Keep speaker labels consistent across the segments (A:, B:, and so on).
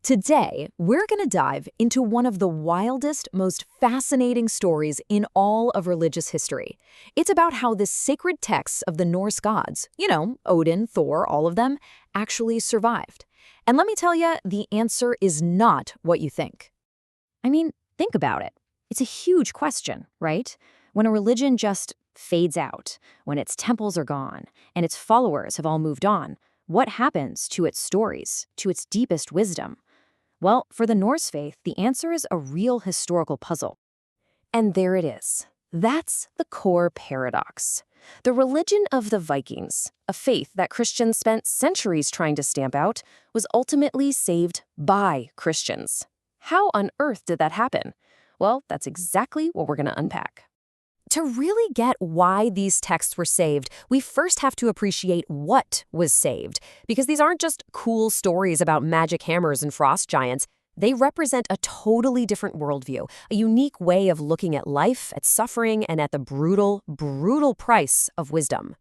A: Today, we're going to dive into one of the wildest, most fascinating stories in all of religious history. It's about how the sacred texts of the Norse gods, Odin, Thor, all of them, actually survived. And let me tell you, the answer is not what you think.
B: I mean, think about it. It's a huge question, right? When a religion just fades out, when its temples are gone, and its followers have all moved on, what happens to its stories, to its deepest wisdom? Well, for the Norse faith, the answer is a real historical puzzle. And there it is. That's the core paradox. The religion of the Vikings, a faith that Christians spent centuries trying to stamp out, was ultimately saved by Christians. How on earth did that happen? Well, that's exactly what we're going to unpack.
A: To really get why these texts were saved, we first have to appreciate what was saved, because these aren't just cool stories about magic hammers and frost giants. They represent a totally different worldview, a unique way of looking at life, at suffering, and at the brutal, brutal price of wisdom.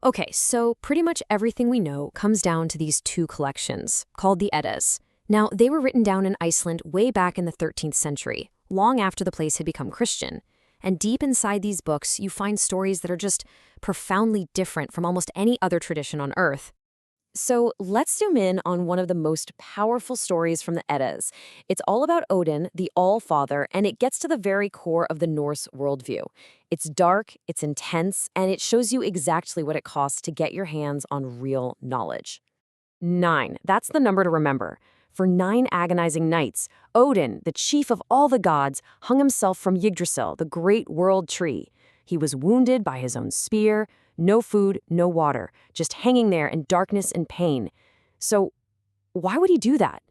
A: Okay, so pretty much everything we know comes down to these two collections, called the Eddas. Now, they were written down in Iceland way back in the 13th century, long after the place had become Christian. And deep inside these books, you find stories that are just profoundly different from almost any other tradition on Earth. So let's zoom in on one of the most powerful stories from the Eddas. It's all about Odin, the All-Father, and it gets to the very core of the Norse worldview. It's dark, it's intense, and it shows you exactly what it costs to get your hands on real knowledge. 9. That's the number to remember. For 9 agonizing nights, Odin, the chief of all the gods, hung himself from Yggdrasil, the great world tree. He was wounded by his own spear, no food, no water, just hanging there in darkness and pain. So, why would he do that?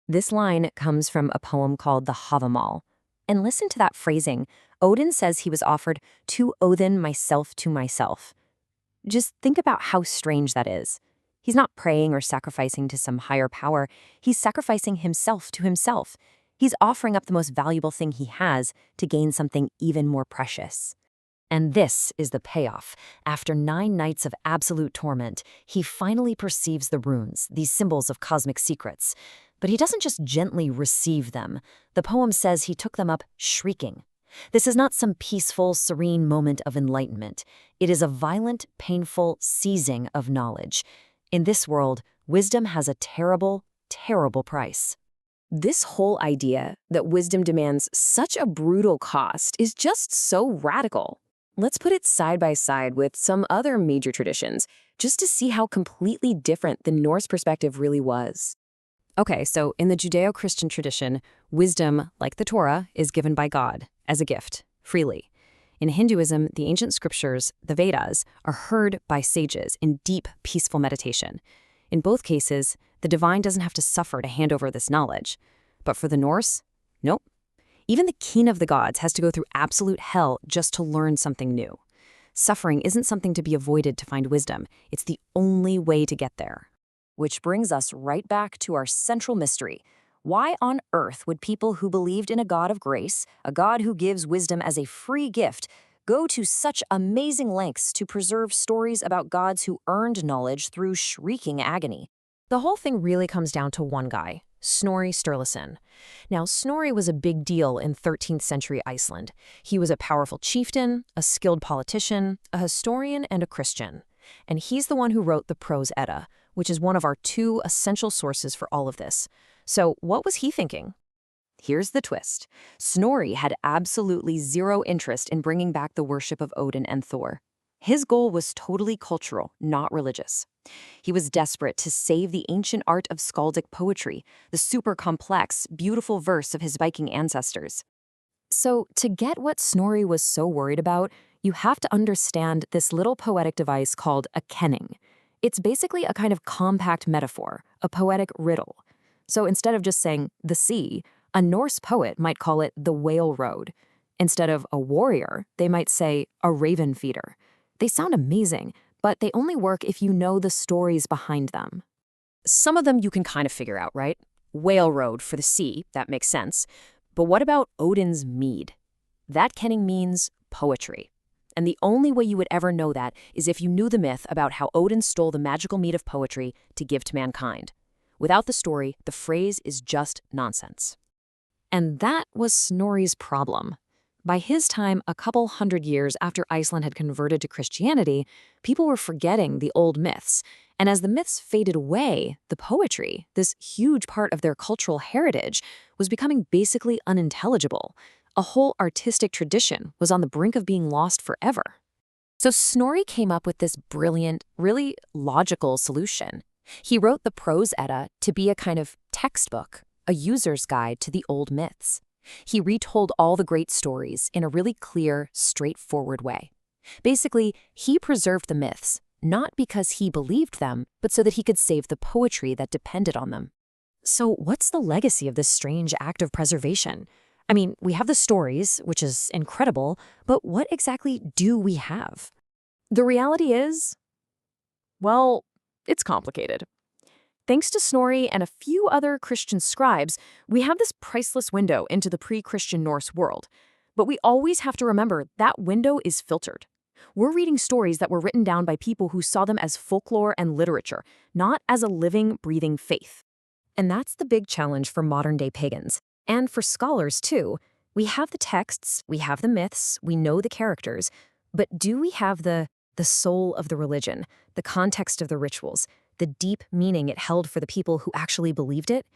B: This line comes from a poem called the Havamal. And listen to that phrasing. Odin says he was offered to Odin myself to myself. Just think about how strange that is. He's not praying or sacrificing to some higher power. He's sacrificing himself to himself. He's offering up the most valuable thing he has to gain something even more precious. And this is the payoff. After 9 nights of absolute torment, he finally perceives the runes, these symbols of cosmic secrets. But he doesn't just gently receive them. The poem says he took them up shrieking. This is not some peaceful, serene moment of enlightenment. It is a violent, painful seizing of knowledge. In this world, wisdom has a terrible, terrible price.
C: This whole idea that wisdom demands such a brutal cost is just so radical. Let's put it side by side with some other major traditions, just to see how completely different the Norse perspective really was.
B: Okay, so in the Judeo-Christian tradition, wisdom, like the Torah, is given by God as a gift, freely. In Hinduism, the ancient scriptures, the Vedas, are heard by sages in deep, peaceful meditation. In both cases, the divine doesn't have to suffer to hand over this knowledge. But for the Norse, nope. Even the king of the gods has to go through absolute hell just to learn something new. Suffering isn't something to be avoided to find wisdom. It's the only way to get there.
A: Which brings us right back to our central mystery. Why on earth would people who believed in a God of grace, a God who gives wisdom as a free gift, go to such amazing lengths to preserve stories about gods who earned knowledge through shrieking agony? The whole thing really comes down to one guy, Snorri Sturluson. Now, Snorri was a big deal in 13th century Iceland. He was a powerful chieftain, a skilled politician, a historian, and a Christian. And he's the one who wrote the Prose Edda, which is one of our 2 essential sources for all of this. So what was he thinking? Here's the twist. Snorri had absolutely zero interest in bringing back the worship of Odin and Thor. His goal was totally cultural, not religious. He was desperate to save the ancient art of skaldic poetry, the super complex, beautiful verse of his Viking ancestors. So to get what Snorri was so worried about, you have to understand this little poetic device called a kenning. It's basically a kind of compact metaphor, a poetic riddle. So instead of just saying the sea, a Norse poet might call it the whale road. Instead of a warrior, they might say a raven feeder. They sound amazing, but they only work if you know the stories behind them. Some of them you can kind of figure out, right? Whale road for the sea, that makes sense. But what about Odin's mead? That kenning means poetry. And the only way you would ever know that is if you knew the myth about how Odin stole the magical mead of poetry to give to mankind.
C: Without the story, the phrase is just nonsense.
B: And that was Snorri's problem. By his time, a couple hundred years after Iceland had converted to Christianity, people were forgetting the old myths. And as the myths faded away, the poetry, this huge part of their cultural heritage, was becoming basically unintelligible. A whole artistic tradition was on the brink of being lost forever. So Snorri came up with this brilliant, really logical solution. He wrote the Prose Edda to be a kind of textbook, a user's guide to the old myths. He retold all the great stories in a really clear, straightforward way. Basically, he preserved the myths, not because he believed them, but so that he could save the poetry that depended on them. So what's the legacy of this strange act of preservation? I mean, we have the stories, which is incredible, but what exactly do we have?
C: The reality is, well, it's complicated. Thanks to Snorri and a few other Christian scribes, we have this priceless window into the pre-Christian Norse world. But we always have to remember that window is filtered. We're reading stories that were written down by people who saw them as folklore and literature, not as a living, breathing faith.
B: And that's the big challenge for modern-day pagans. And for scholars, too. We have the texts, we have the myths, we know the characters, but do we have the soul of the religion, the context of the rituals, the deep meaning it held for the people who actually believed it?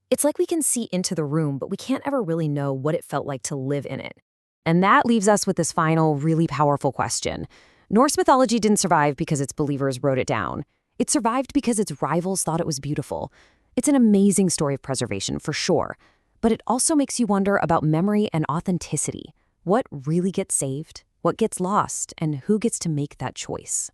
B: It's like we can see into the room, but we can't ever really know what it felt like to live in it. And that leaves us with this final, really powerful question. Norse mythology didn't survive because its believers wrote it down. It survived because its rivals thought it was beautiful. It's an amazing story of preservation, for sure. But it also makes you wonder about memory and authenticity. What really gets saved? What gets lost? And who gets to make that choice?